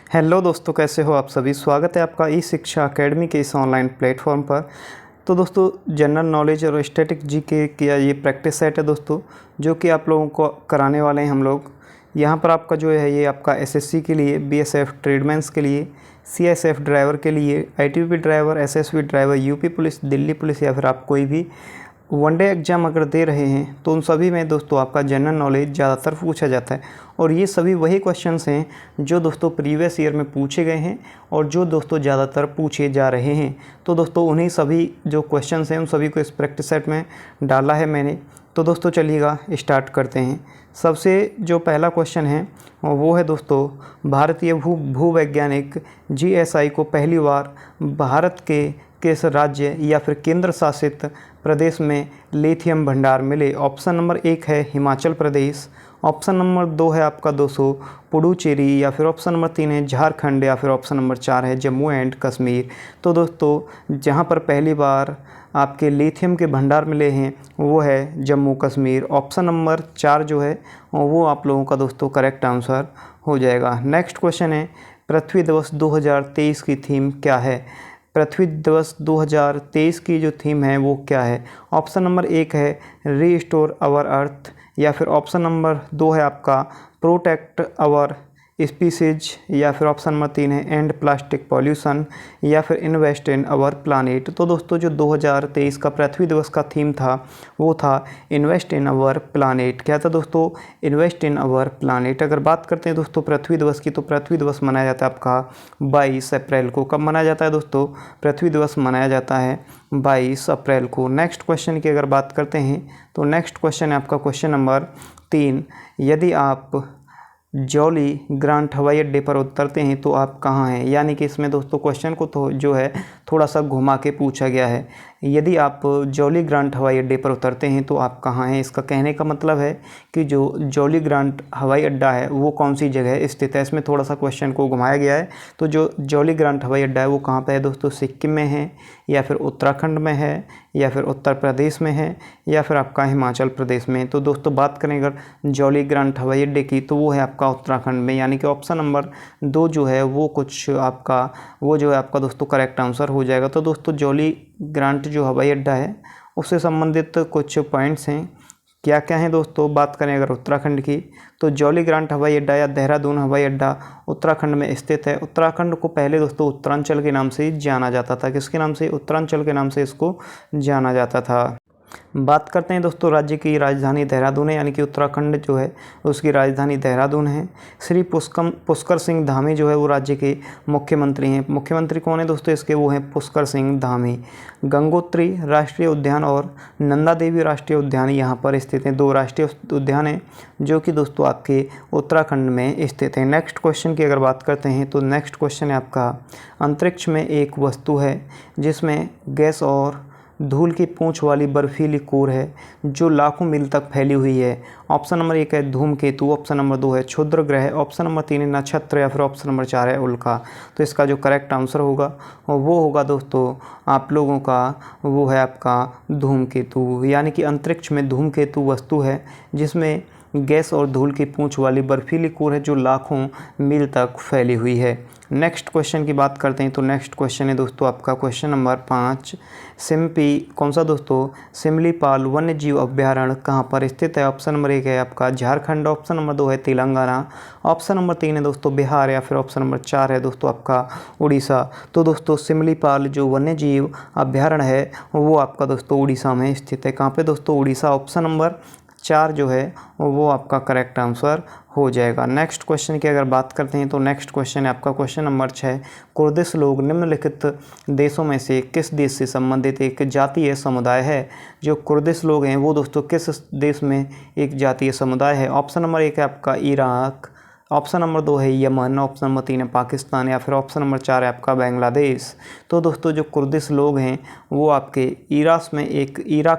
Hello दोस्तों, कैसे हो आप सभी। स्वागत है आपका ई शिक्षा अकेडमी के इस ऑनलाइन प्लेटफॉर्म पर। तो दोस्तों, जनरल नॉलेज और स्टैटिक जीके का ये प्रैक्टिस सेट है दोस्तों, जो कि आप लोगों को कराने वाले हैं हम लोग। यहाँ पर आपका जो है ये आपका एसएससी के लिए, बीएसएफ ट्रेडमैन्स के लिए, सीएसएफ ड्राइवर के लिए, ITBP driver, SSB driver, UP police, Delhi police या फिर आप कोई भी वनडे एग्ज़ाम अगर दे रहे हैं तो उन सभी में दोस्तों आपका जनरल नॉलेज ज़्यादातर पूछा जाता है। और ये सभी वही क्वेश्चंस हैं जो दोस्तों प्रीवियस ईयर में पूछे गए हैं और जो दोस्तों ज़्यादातर पूछे जा रहे हैं। तो दोस्तों उन्हीं सभी जो क्वेश्चंस हैं उन सभी को इस प्रैक्टिस सेट में डाला है मैंने। तो दोस्तों चलिएगा स्टार्ट करते हैं। सबसे जो पहला क्वेश्चन है वो है दोस्तों, भारतीय भूवैज्ञानिक जीएसआई को पहली बार भारत के किस राज्य या फिर केंद्र शासित प्रदेश में लिथियम भंडार मिले। ऑप्शन नंबर 1 है हिमाचल प्रदेश, ऑप्शन नंबर 2 है आपका दोस्तों पुडुचेरी, या फिर ऑप्शन नंबर 3 है झारखंड, या फिर ऑप्शन नंबर 4 है जम्मू एंड कश्मीर। तो दोस्तों जहां पर पहली बार आपके लिथियम के भंडार मिले हैं वो है जम्मू कश्मीर। ऑप्शन नंबर 4 जो है वो आप लोगों का दोस्तों करेक्ट आंसर हो जाएगा। नेक्स्ट क्वेश्चन है, पृथ्वी दिवस 2023 की थीम क्या है। पृथ्वी दिवस 2023 की जो थीम है वो क्या है। ऑप्शन नंबर 1 है रीस्टोर आवर अर्थ, या फिर ऑप्शन नंबर 2 है आपका प्रोटेक्ट आवर स्पीसीज, या फिर ऑप्शन नंबर 3 है एंड प्लास्टिक पॉल्यूशन, या फिर इन्वेस्ट इन आवर प्लानेट। तो दोस्तों जो 2023 का पृथ्वी दिवस का थीम था वो था इन्वेस्ट इन आवर प्लानेट। क्या था दोस्तों, इन्वेस्ट इन आवर प्लानेट। अगर बात करते हैं दोस्तों पृथ्वी दिवस की, तो पृथ्वी दिवस मनाया जाता है आपका 22 अप्रैल को। कब मनाया जाता है दोस्तों, पृथ्वी दिवस मनाया जाता है 22 अप्रैल को। नेक्स्ट क्वेश्चन की अगर बात करते हैं तो नेक्स्ट क्वेश्चन है आपका क्वेश्चन नंबर 3, यदि आप जॉली ग्रांट हवाई अड्डे पर उतरते हैं तो आप कहाँ हैं। यानी कि इसमें दोस्तों क्वेश्चन को तो जो है थोड़ा सा घुमा के पूछा गया है। यदि आप जॉली ग्रांट हवाई अड्डे पर उतरते हैं तो आप कहाँ हैं। इसका कहने का मतलब है कि जो जॉली ग्रांट हवाई अड्डा है वो कौन सी जगह स्थित है। इसमें थोड़ा सा क्वेश्चन को घुमाया गया है। तो जो जॉली ग्रांट हवाई अड्डा है वो कहाँ पे है दोस्तों, सिक्किम में है, या फिर उत्तराखंड में है, या फिर उत्तर प्रदेश में है, या फिर आपका हिमाचल प्रदेश में। तो दोस्तों बात करें अगर जॉली ग्रांट हवाई अड्डे की तो वो है आपका उत्तराखंड में। यानी कि ऑप्शन नंबर 2 जो है वो कुछ आपका वो जो है आपका दोस्तों करेक्ट आंसर हो जाएगा। तो दोस्तों जॉली ग्रांट जो हवाई अड्डा है उससे संबंधित कुछ पॉइंट्स हैं, क्या क्या हैं दोस्तों। बात करें अगर उत्तराखंड की तो जॉली ग्रांट हवाई अड्डा या देहरादून हवाई अड्डा उत्तराखंड में स्थित है। उत्तराखंड को पहले दोस्तों उत्तरांचल के नाम से जाना जाता था। किसके नाम से, उत्तरांचल के नाम से इसको जाना जाता था। बात करते हैं दोस्तों राज्य की राजधानी देहरादून है, यानी कि उत्तराखंड जो है उसकी राजधानी देहरादून है। श्री पुष्कर सिंह धामी जो है वो राज्य के मुख्यमंत्री हैं। मुख्यमंत्री कौन है दोस्तों इसके, वो हैं पुष्कर सिंह धामी। गंगोत्री राष्ट्रीय उद्यान और नंदा देवी राष्ट्रीय उद्यान यहाँ पर स्थित हैं। 2 राष्ट्रीय उद्यान हैं जो कि दोस्तों आपके उत्तराखंड में स्थित हैं। नेक्स्ट क्वेश्चन की अगर बात करते हैं तो नेक्स्ट क्वेश्चन है आपका, अंतरिक्ष में एक वस्तु है जिसमें गैस और धूल की पूंछ वाली बर्फीली कोर है जो लाखों मील तक फैली हुई है। ऑप्शन नंबर 1 है धूमकेतु, ऑप्शन नंबर 2 है क्षुद्र ग्रह, ऑप्शन नंबर 3 है नक्षत्र, या फिर ऑप्शन नंबर 4 है उल्का। तो इसका जो करेक्ट आंसर होगा वो होगा दोस्तों आप लोगों का वो है आपका धूमकेतु। यानी कि अंतरिक्ष में धूमकेतु वस्तु है जिसमें गैस और धूल की पूंछ वाली बर्फीली कोर है जो लाखों मील तक फैली हुई है। नेक्स्ट क्वेश्चन की बात करते हैं तो नेक्स्ट क्वेश्चन है दोस्तों आपका क्वेश्चन नंबर 5, सिम्पी कौन सा दोस्तों, सिमलीपाल वन्य जीव अभ्यारण्य कहाँ पर स्थित है। ऑप्शन नंबर 1 है आपका झारखंड, ऑप्शन नंबर 2 है तेलंगाना, ऑप्शन नंबर 3 है दोस्तों बिहार, या फिर ऑप्शन नंबर 4 है दोस्तों आपका उड़ीसा। तो दोस्तों सिमलीपाल जो वन्य जीव अभ्यारण्य है वो आपका दोस्तों उड़ीसा में स्थित है। कहाँ पे दोस्तों, उड़ीसा। ऑप्शन नंबर 4 जो है वो आपका करेक्ट आंसर हो जाएगा। नेक्स्ट क्वेश्चन की अगर बात करते हैं तो नेक्स्ट क्वेश्चन है आपका क्वेश्चन नंबर 6, कुर्दिश लोग निम्नलिखित देशों में से किस देश से संबंधित एक जातीय समुदाय है। जो कुर्दिश लोग हैं वो दोस्तों किस देश में एक जातीय समुदाय है। ऑप्शन नंबर 1 है आपका इराक, ऑप्शन नंबर 2 है यमन, ऑप्शन नंबर 3 है पाकिस्तान, या फिर ऑप्शन नंबर 4 है आपका बांग्लादेश। तो दोस्तों जो कुर्दिश लोग हैं वो आपके इराक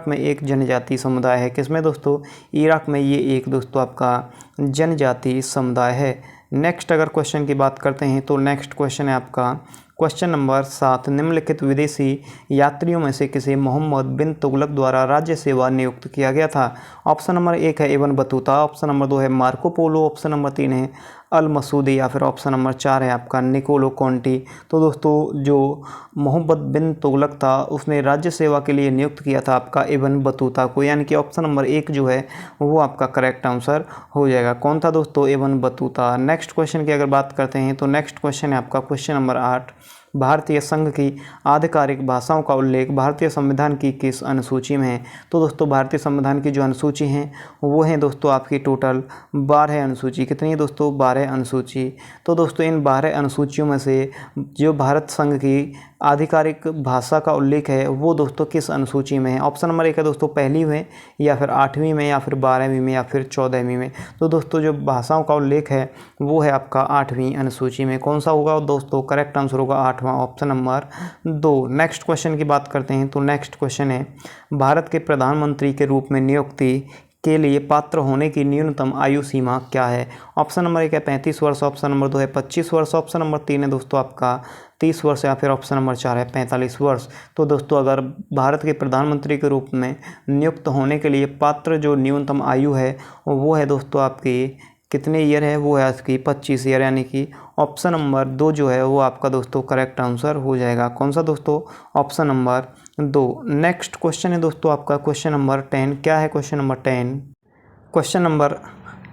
में एक जनजातीय समुदाय है। किसमें दोस्तों, इराक में ये एक दोस्तों आपका जनजातीय समुदाय है। नेक्स्ट अगर क्वेश्चन की बात करते हैं तो नेक्स्ट क्वेश्चन है आपका क्वेश्चन नंबर 7, निम्नलिखित विदेशी यात्रियों में से किसे मोहम्मद बिन तुगलक द्वारा राज्य सेवा नियुक्त किया गया था। ऑप्शन नंबर 1 है इब्न बतूता, ऑप्शन नंबर 2 है मार्को पोलो, ऑप्शन नंबर 3 है अल मसूदी या फिर ऑप्शन नंबर 4 है आपका निकोलो कॉन्टी। तो दोस्तों जो मोहम्मद बिन तुगलक था उसने राज्य सेवा के लिए नियुक्त किया था आपका इब्न बतूता को, यानी कि ऑप्शन नंबर 1 जो है वो आपका करेक्ट आंसर हो जाएगा। कौन था दोस्तों? Ibn Battuta. नेक्स्ट क्वेश्चन की अगर बात करते हैं तो नेक्स्ट क्वेश्चन है आपका क्वेश्चन नंबर 8। भारतीय संघ की आधिकारिक भाषाओं का उल्लेख भारतीय संविधान की किस अनुसूची में है? तो दोस्तों भारतीय संविधान की जो अनुसूची हैं वो है दोस्तों आपकी टोटल 12 अनुसूची। कितनी है दोस्तों? 12 अनुसूची। तो दोस्तों इन 12 अनुसूचियों में से जो भारत संघ की आधिकारिक भाषा का उल्लेख है वो दोस्तों किस अनुसूची में है? ऑप्शन नंबर 1 है दोस्तों पहली में, या फिर 8वीं में, या फिर 12वीं में, या फिर 14वीं में। तो दोस्तों जो भाषाओं का उल्लेख है वो है आपका 8वीं अनुसूची में। कौन सा होगा दोस्तों? करेक्ट आंसर होगा 8वां, ऑप्शन नंबर 2। नेक्स्ट क्वेश्चन की बात करते हैं तो नेक्स्ट क्वेश्चन है भारत के प्रधानमंत्री के रूप में नियुक्ति के लिए पात्र होने की न्यूनतम आयु सीमा क्या है? ऑप्शन नंबर 1 है 35 वर्ष, ऑप्शन नंबर 2 है 25 वर्ष, ऑप्शन नंबर 3 है दोस्तों आपका 30 वर्ष, या फिर ऑप्शन नंबर 4 है 45 वर्ष। तो दोस्तों अगर भारत के प्रधानमंत्री के रूप में नियुक्त होने के लिए पात्र जो न्यूनतम आयु है वो है दोस्तों आपकी कितने ईयर है? वो है आपकी 25 ईयर, यानी कि ऑप्शन नंबर 2 जो है वो आपका दोस्तों करेक्ट आंसर हो जाएगा। कौन सा दोस्तों? Option number 2। नेक्स्ट क्वेश्चन है दोस्तों आपका क्वेश्चन नंबर 10। क्या है क्वेश्चन नंबर 10? क्वेश्चन नंबर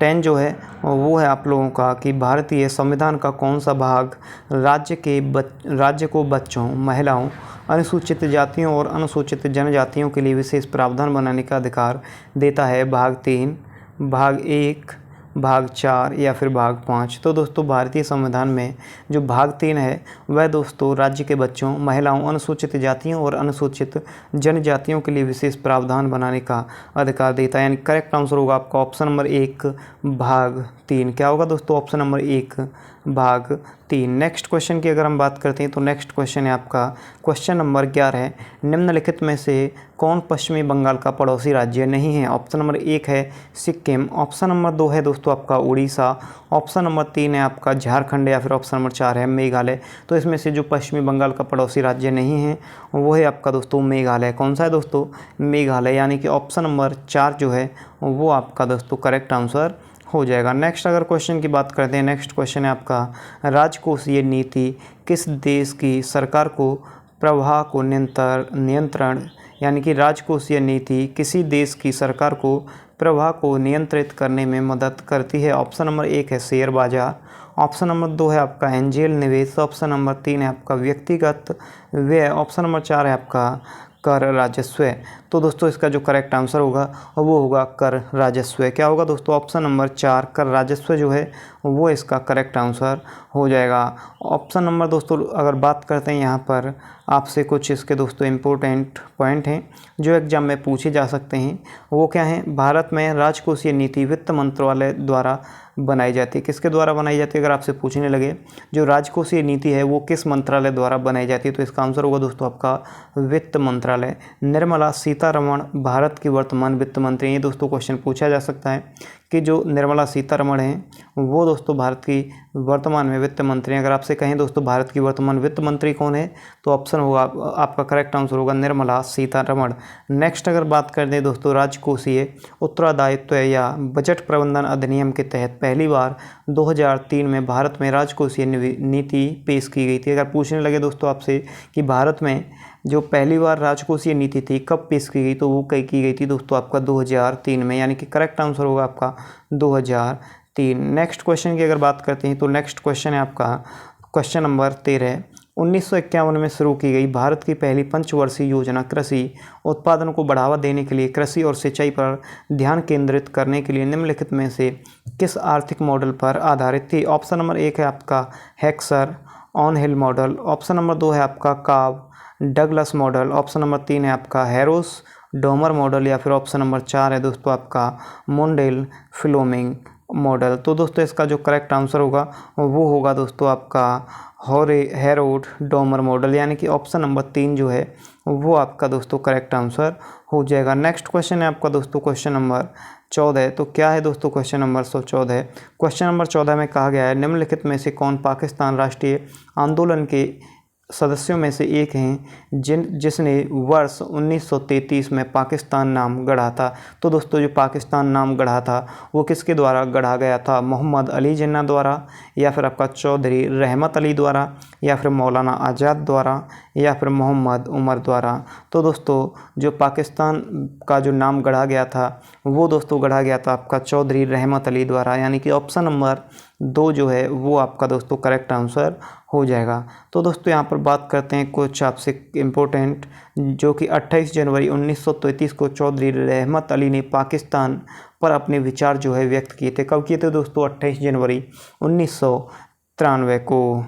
10 जो है वो है आप लोगों का कि भारतीय संविधान का कौन सा भाग राज्य को बच्चों, महिलाओं, अनुसूचित जातियों और अनुसूचित जनजातियों के लिए विशेष प्रावधान बनाने का अधिकार देता है? भाग 3, भाग 1, भाग 4 या फिर भाग 5। तो दोस्तों भारतीय संविधान में जो भाग 3 है वह दोस्तों राज्य के बच्चों, महिलाओं, अनुसूचित जातियों और अनुसूचित जनजातियों के लिए विशेष प्रावधान बनाने का अधिकार देता है, यानी करेक्ट आंसर होगा आपका ऑप्शन नंबर 1 भाग 3। क्या होगा दोस्तों? ऑप्शन नंबर 1 भाग 3। नेक्स्ट क्वेश्चन की अगर हम बात करते हैं तो नेक्स्ट क्वेश्चन है आपका क्वेश्चन नंबर 11 है निम्नलिखित में से कौन पश्चिमी बंगाल का पड़ोसी राज्य नहीं है? ऑप्शन नंबर 1 है सिक्किम, ऑप्शन नंबर 2 है दोस्तों आपका उड़ीसा, ऑप्शन नंबर 3 है आपका झारखंड, या फिर ऑप्शन नंबर 4 है मेघालय। तो इसमें से जो पश्चिमी बंगाल का पड़ोसी राज्य नहीं है वो है आपका दोस्तों मेघालय। कौन सा है दोस्तों? मेघालय, यानी कि ऑप्शन नंबर 4 जो है वो आपका दोस्तों करेक्ट आंसर हो जाएगा। नेक्स्ट अगर क्वेश्चन की बात करते हैं, नेक्स्ट क्वेश्चन है आपका राजकोषीय नीति किस देश की सरकार को प्रवाह को नियंत्रण, यानी कि राजकोषीय नीति किसी देश की सरकार को प्रवाह को नियंत्रित करने में मदद करती है? ऑप्शन नंबर 1 है शेयर बाजार, ऑप्शन नंबर 2 है आपका एंजेल निवेश, ऑप्शन नंबर 3 है आपका व्यक्तिगत व्यय, ऑप्शन नंबर 4 है आपका कर राजस्व। तो दोस्तों इसका जो करेक्ट आंसर होगा वो होगा कर राजस्व। क्या होगा दोस्तों? ऑप्शन नंबर 4 कर राजस्व जो है वो इसका करेक्ट आंसर हो जाएगा। ऑप्शन नंबर दोस्तों अगर बात करते हैं यहाँ पर आपसे कुछ इसके दोस्तों इम्पोर्टेंट पॉइंट हैं जो एग्जाम में पूछे जा सकते हैं। वो क्या हैं? भारत में राजकोषीय नीति वित्त मंत्रालय द्वारा बनाई जाती है। किसके द्वारा बनाई जाती है? अगर आपसे पूछने लगे जो राजकोषीय नीति है वो किस मंत्रालय द्वारा बनाई जाती है, तो इसका आंसर होगा दोस्तों आपका वित्त मंत्रालय। निर्मला सीतारमण भारत की वर्तमान वित्त मंत्री। ये दोस्तों क्वेश्चन पूछा जा सकता है कि जो निर्मला सीतारमण हैं वो दोस्तों भारत की वर्तमान में वित्त मंत्री हैं। अगर आपसे कहें दोस्तों भारत की वर्तमान वित्त मंत्री कौन है, तो ऑप्शन होगा आपका करेक्ट आंसर होगा निर्मला सीतारमण। नेक्स्ट अगर बात कर दें दोस्तों राजकोषीय उत्तरदायित्व या बजट प्रबंधन अधिनियम के तहत पहली बार 2003 में भारत में राजकोषीय नीति पेश की गई थी। अगर पूछने लगे दोस्तों आपसे कि भारत में जो पहली बार राजकोषीय नीति थी कब पेश की गई, तो वो कई की गई थी दोस्तों आपका 2003 में, यानी कि करेक्ट आंसर होगा आपका 2003। नेक्स्ट क्वेश्चन की अगर बात करते हैं तो नेक्स्ट क्वेश्चन है आपका क्वेश्चन नंबर 13। 1951 में शुरू की गई भारत की पहली पंचवर्षीय योजना कृषि उत्पादन को बढ़ावा देने के लिए कृषि और सिंचाई पर ध्यान केंद्रित करने के लिए निम्नलिखित में से किस आर्थिक मॉडल पर आधारित थी? ऑप्शन नंबर 1 है आपका Heckscher on hill model, option number 2 है आपका काव डगलस मॉडल, ऑप्शन नंबर 3 है आपका हैरोस डोमर मॉडल, या फिर ऑप्शन नंबर 4 है दोस्तों आपका मोंडेल फ्लोमिंग मॉडल। तो दोस्तों इसका जो करेक्ट आंसर होगा वो होगा दोस्तों आपका हैरोड डोमर मॉडल, यानी कि ऑप्शन नंबर 3 जो है वो आपका दोस्तों करेक्ट आंसर हो जाएगा। नेक्स्ट क्वेश्चन है आपका दोस्तों क्वेश्चन नंबर 14। तो क्या है दोस्तों क्वेश्चन नंबर 14? क्वेश्चन नंबर 14 में कहा गया है निम्नलिखित में से कौन पाकिस्तान राष्ट्रीय आंदोलन के सदस्यों में से एक हैं जिसने वर्ष 1933 में पाकिस्तान नाम गढ़ा था। तो दोस्तों जो पाकिस्तान नाम गढ़ा था वो किसके द्वारा गढ़ा गया था? मोहम्मद अली जिन्ना द्वारा, या फिर आपका चौधरी रहमत अली द्वारा, या फिर मौलाना आज़ाद द्वारा, या फिर मोहम्मद उमर द्वारा। तो दोस्तों जो पाकिस्तान का जो नाम गढ़ा गया था वो दोस्तों गढ़ा गया था आपका चौधरी रहमत अली द्वारा, यानी कि ऑप्शन नंबर 2 जो है वो आपका दोस्तों करेक्ट आंसर हो जाएगा। तो दोस्तों यहाँ पर बात करते हैं कुछ आपसे इम्पोर्टेंट, जो कि 28 जनवरी 1933 को चौधरी रहमत अली ने पाकिस्तान पर अपने विचार जो है व्यक्त किए थे। कब किए थे दोस्तों? 28 जनवरी 1993 को।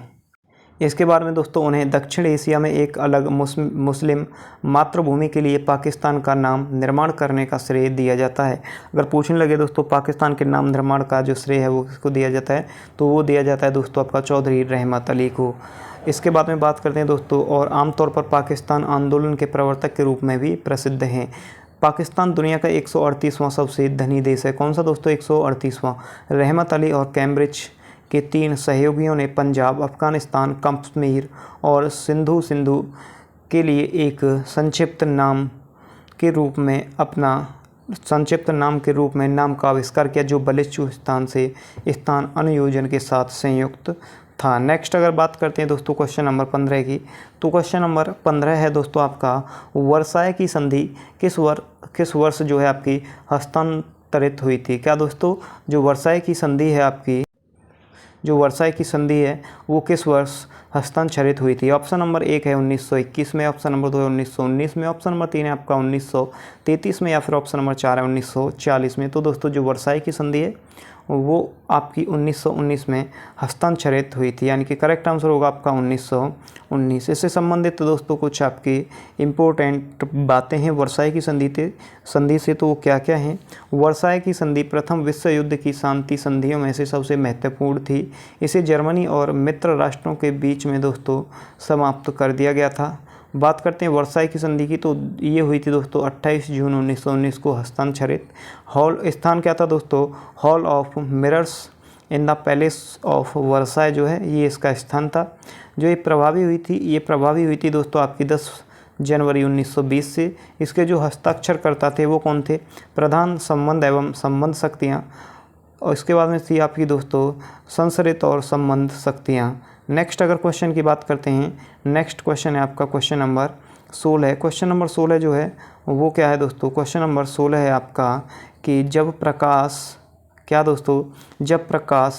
इसके बाद में दोस्तों उन्हें दक्षिण एशिया में एक अलग मुस्लिम मातृभूमि के लिए पाकिस्तान का नाम निर्माण करने का श्रेय दिया जाता है। अगर पूछने लगे दोस्तों पाकिस्तान के नाम निर्माण का जो श्रेय है वो किसको दिया जाता है, तो वो दिया जाता है दोस्तों आपका चौधरी रहमत अली को। इसके बाद में बात करते हैं दोस्तों, और आमतौर पर पाकिस्तान आंदोलन के प्रवर्तक के रूप में भी प्रसिद्ध हैं। पाकिस्तान दुनिया का 138वां सबसे धनी देश है। कौन सा दोस्तों? 138वां। रहमत अली और कैम्ब्रिज के 3 सहयोगियों ने पंजाब, अफ़गानिस्तान, कश्मीर और सिंधु के लिए एक संक्षिप्त नाम के रूप में नाम का आविष्कार किया, जो बलिच्छ स्थान से स्थान अनुयोजन के साथ संयुक्त था। नेक्स्ट अगर बात करते हैं दोस्तों क्वेश्चन नंबर 15 की, तो क्वेश्चन नंबर 15 है दोस्तों आपका, वर्साय की संधि किस वर्ष जो है आपकी हस्तांतरित हुई थी? क्या दोस्तों जो वर्साय की संधि है आपकी, जो वर्साय की संधि है वो किस वर्ष हस्ताक्षरित हुई थी? ऑप्शन नंबर 1 है 1921 में, ऑप्शन नंबर 2 है 1919 में, ऑप्शन नंबर 3 है आपका 1933 में, या फिर ऑप्शन नंबर 4 है 1940 में। तो दोस्तों जो वर्साय की संधि है वो आपकी 1919 में हस्ताक्षरित हुई थी, यानी कि करेक्ट आंसर होगा आपका 1919। इससे संबंधित दोस्तों कुछ आपकी इम्पोर्टेंट बातें हैं वर्साय की संधि से, तो वो क्या क्या हैं? वर्साय की संधि प्रथम विश्व युद्ध की शांति संधियों में से सबसे महत्वपूर्ण थी। इसे जर्मनी और मित्र राष्ट्रों के बीच में दोस्तों समाप्त कर दिया गया था। बात करते हैं वर्साय की संधि की, तो ये हुई थी दोस्तों 28 जून 1919 को हस्ताक्षरित। हॉल स्थान क्या था दोस्तों? Hall of mirrors in the palace of Versailles जो है ये इसका स्थान था। जो ये प्रभावी हुई थी दोस्तों आपकी 10 जनवरी 1920 से। इसके जो हस्ताक्षर करता थे वो कौन थे? प्रधान संबंध एवं संबंध शक्तियाँ, और इसके बाद में थी आपकी दोस्तों संसरित और संबंध शक्तियाँ। नेक्स्ट अगर क्वेश्चन की बात करते हैं, नेक्स्ट क्वेश्चन है आपका क्वेश्चन नंबर 16। क्वेश्चन नंबर 16 जो है वो क्या है दोस्तों? क्वेश्चन नंबर 16 है आपका कि जब प्रकाश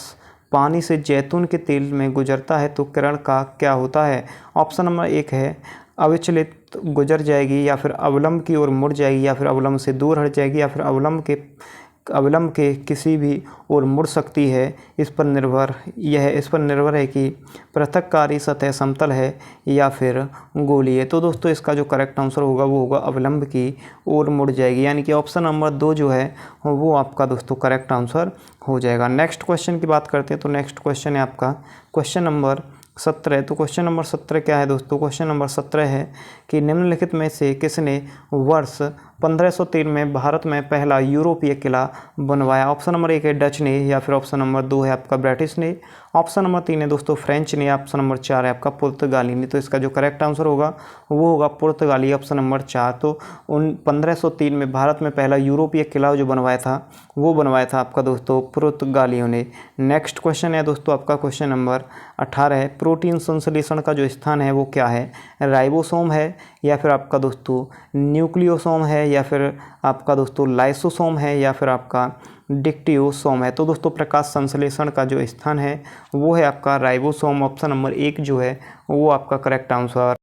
पानी से जैतून के तेल में गुजरता है तो किरण का क्या होता है? ऑप्शन नंबर 1 है अविचलित गुजर जाएगी, या फिर अवलंब की ओर मुड़ जाएगी, या फिर अवलंब से दूर हट जाएगी, या फिर अवलंब के किसी भी ओर मुड़ सकती है। इस पर निर्भर है कि पृथककारी सतह समतल है या फिर गोलीय। तो दोस्तों इसका जो करेक्ट आंसर होगा वो होगा अवलंब की ओर मुड़ जाएगी, यानी कि ऑप्शन नंबर 2 जो है वो आपका दोस्तों करेक्ट आंसर हो जाएगा। नेक्स्ट क्वेश्चन की बात करते हैं, तो नेक्स्ट क्वेश्चन है आपका क्वेश्चन नंबर 17। तो क्वेश्चन नंबर 17 क्या है दोस्तों? क्वेश्चन नंबर 17 है कि निम्नलिखित में से किसने वर्ष 1503 में भारत में पहला यूरोपीय किला बनवाया? ऑप्शन नंबर 1 है डच ने, या फिर ऑप्शन नंबर 2 है आपका ब्रिटिश ने, ऑप्शन नंबर 3 है दोस्तों फ्रेंच ने, ऑप्शन नंबर 4 है आपका पुर्तगाली ने। तो इसका जो करेक्ट आंसर होगा वो होगा पुर्तगाली, ऑप्शन नंबर 4। तो 1503 में भारत में पहला यूरोपीय किला जो बनवाया था आपका दोस्तों पुर्तगालियों ने। नेक्स्ट क्वेश्चन है दोस्तों आपका क्वेश्चन नंबर 18 है, प्रोटीन संश्लेषण का जो स्थान है वो क्या है? राइबोसोम है, या फिर आपका दोस्तों न्यूक्लियोसोम है, या फिर आपका दोस्तों लाइसोसोम है, या फिर आपका डिक्टियोसोम है? तो दोस्तों प्रकाश संश्लेषण का जो स्थान है वो है आपका राइबोसोम, ऑप्शन नंबर 1 जो है वो आपका करेक्ट आंसर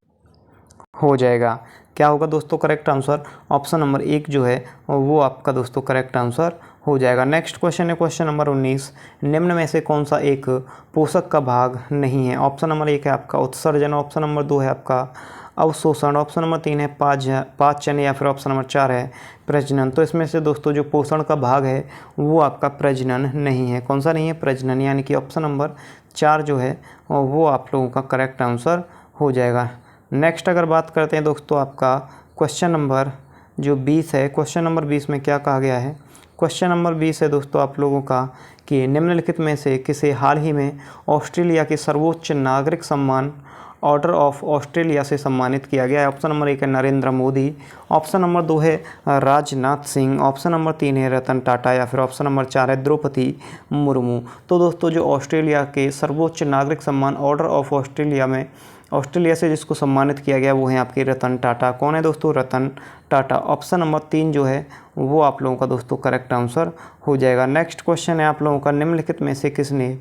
हो जाएगा। क्या होगा दोस्तों करेक्ट आंसर? ऑप्शन नंबर 1 जो है वो आपका दोस्तों करेक्ट आंसर हो जाएगा। नेक्स्ट क्वेश्चन है क्वेश्चन नंबर 19, निम्न में से कौन सा एक पोषक का भाग नहीं है? ऑप्शन नंबर 1 है आपका उत्सर्जन, ऑप्शन नंबर 2 है आपका अवशोषण, ऑप्शन नंबर 3 है पाचन, या फिर ऑप्शन नंबर 4 है प्रजनन। तो इसमें से दोस्तों जो पोषण का भाग है वो आपका प्रजनन नहीं है। कौन सा नहीं है? प्रजनन, यानी कि ऑप्शन नंबर 4 जो है वो आप लोगों का करेक्ट आंसर हो जाएगा। नेक्स्ट अगर बात करते हैं दोस्तों आपका क्वेश्चन नंबर जो 20 है, क्वेश्चन नंबर 20 में क्या कहा गया है? क्वेश्चन नंबर 20 है दोस्तों आप लोगों का कि निम्नलिखित में से किसे हाल ही में ऑस्ट्रेलिया के सर्वोच्च नागरिक सम्मान ऑर्डर ऑफ ऑस्ट्रेलिया से सम्मानित किया गया है? ऑप्शन नंबर 1 है नरेंद्र मोदी, ऑप्शन नंबर 2 है राजनाथ सिंह, ऑप्शन नंबर 3 है रतन टाटा, या फिर ऑप्शन नंबर 4 है द्रौपदी मुर्मू। तो दोस्तों जो ऑस्ट्रेलिया के सर्वोच्च नागरिक सम्मान ऑर्डर ऑफ ऑस्ट्रेलिया से जिसको सम्मानित किया गया वो है आपके रतन टाटा। कौन है दोस्तों? रतन टाटा। ऑप्शन नंबर 3 जो है वो आप लोगों का दोस्तों करेक्ट आंसर हो जाएगा। नेक्स्ट क्वेश्चन है आप लोगों का, निम्नलिखित में से किसने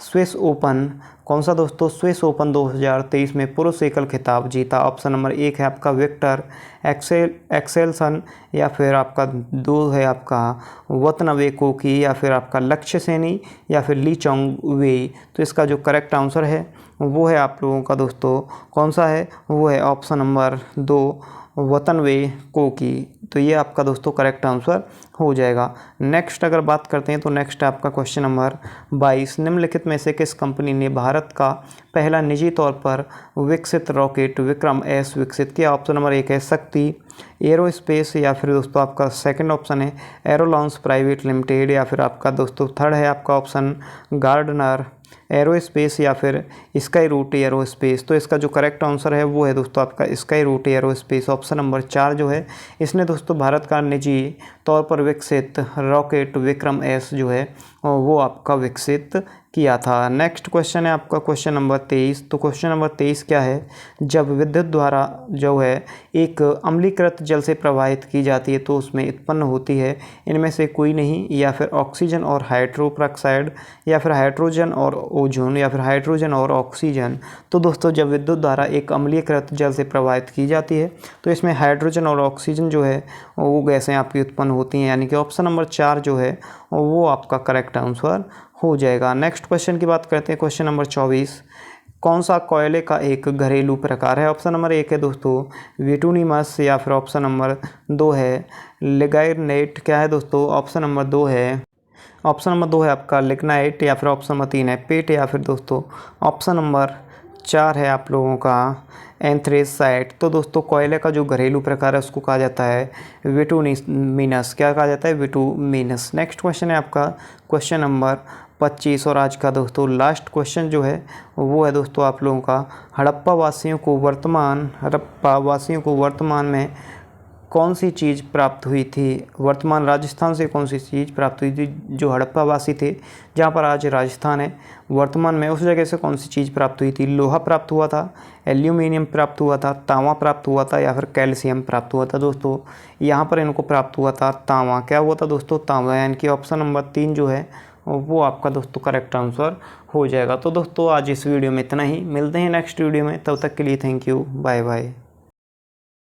स्विस ओपन, कौन सा दोस्तों? स्विस ओपन 2023 में पुरुष एकल खिताब जीता? ऑप्शन नंबर 1 है आपका विक्टर एक्सेलसन, या फिर आपका 2 है आपका वतनवे कोकी, या फिर आपका लक्ष्य सेनी, या फिर ली चोंग वेई। तो इसका जो करेक्ट आंसर है वो है आप लोगों का दोस्तों कौन सा है? वो है ऑप्शन नंबर 2 वतनवे कोकी। तो ये आपका दोस्तों करेक्ट आंसर हो जाएगा। नेक्स्ट अगर बात करते हैं तो नेक्स्ट है आपका क्वेश्चन नंबर 22, निम्नलिखित में से किस कंपनी ने भारत का पहला निजी तौर पर विकसित रॉकेट विक्रम एस विकसित किया? ऑप्शन नंबर 1 है शक्ति एरोस्पेस, या फिर दोस्तों आपका सेकंड ऑप्शन है एरोलॉन्स प्राइवेट लिमिटेड, या फिर आपका दोस्तों थर्ड है आपका ऑप्शन गार्डनर एरोस्पेस, या फिर स्काई रूट एरोस्पेस। तो इसका जो करेक्ट आंसर है वो है दोस्तों आपका Skyroot Aerospace. Option number 4 जो है इसने दोस्तों भारत का निजी तौर पर विकसित रॉकेट विक्रम एस जो है वो आपका विकसित किया था। नेक्स्ट क्वेश्चन है आपका क्वेश्चन नंबर 23। तो क्वेश्चन नंबर 23 क्या है? जब विद्युत द्वारा जो है एक अम्लीकृत जल से प्रवाहित की जाती है तो उसमें उत्पन्न होती है इनमें से कोई नहीं, या फिर ऑक्सीजन और हाइड्रोपेरोक्साइड, या फिर हाइड्रोजन और ओजोन, या फिर हाइड्रोजन और ऑक्सीजन। तो दोस्तों जब विद्युत धारा एक अम्लीकृत जल से प्रवाहित की जाती है तो इसमें हाइड्रोजन और ऑक्सीजन जो है वो गैसें आपकी उत्पन्न होती हैं, यानी कि ऑप्शन नंबर 4 जो है वो आपका करेक्ट आंसर हो जाएगा। नेक्स्ट क्वेश्चन की बात करते हैं, क्वेश्चन नंबर 24, कौन सा कोयले का एक घरेलू प्रकार है? ऑप्शन नंबर 1 है दोस्तों विटूनिमस, या फिर ऑप्शन नंबर 2 है लिग्नाइट, क्या है दोस्तों? ऑप्शन नंबर 2 है आपका लिग्नाइट, या फिर ऑप्शन नंबर 3 है पेट, या फिर दोस्तों ऑप्शन नंबर 4 है आप लोगों का एंथ्रेसाइट। तो दोस्तों कोयले का जो घरेलू प्रकार है उसको कहा जाता है विटूमिनस। क्या कहा जाता है? विटूमिनस। नेक्स्ट क्वेश्चन है आपका क्वेश्चन नंबर 25, और आज का दोस्तों लास्ट क्वेश्चन जो है वो है दोस्तों आप लोगों का हड़प्पा वासियों को वर्तमान में कौन सी चीज़ प्राप्त हुई थी? वर्तमान राजस्थान से कौन सी चीज़ प्राप्त हुई थी? जो हड़प्पा वासी थे जहाँ पर आज राजस्थान है, वर्तमान में उस जगह से कौन सी चीज़ प्राप्त हुई थी? लोहा प्राप्त हुआ था, एल्यूमिनियम प्राप्त हुआ था, तांबा प्राप्त हुआ था, या फिर कैल्शियम प्राप्त हुआ था? दोस्तों यहाँ पर इनको प्राप्त हुआ था तांबा। क्या हुआ था दोस्तों? तांबा, यानी कि ऑप्शन नंबर 3 जो है वो आपका दोस्तों करेक्ट आंसर हो जाएगा। तो दोस्तों आज इस वीडियो में इतना ही, मिलते हैं नेक्स्ट वीडियो में, तब तक के लिए थैंक यू, बाय बाय।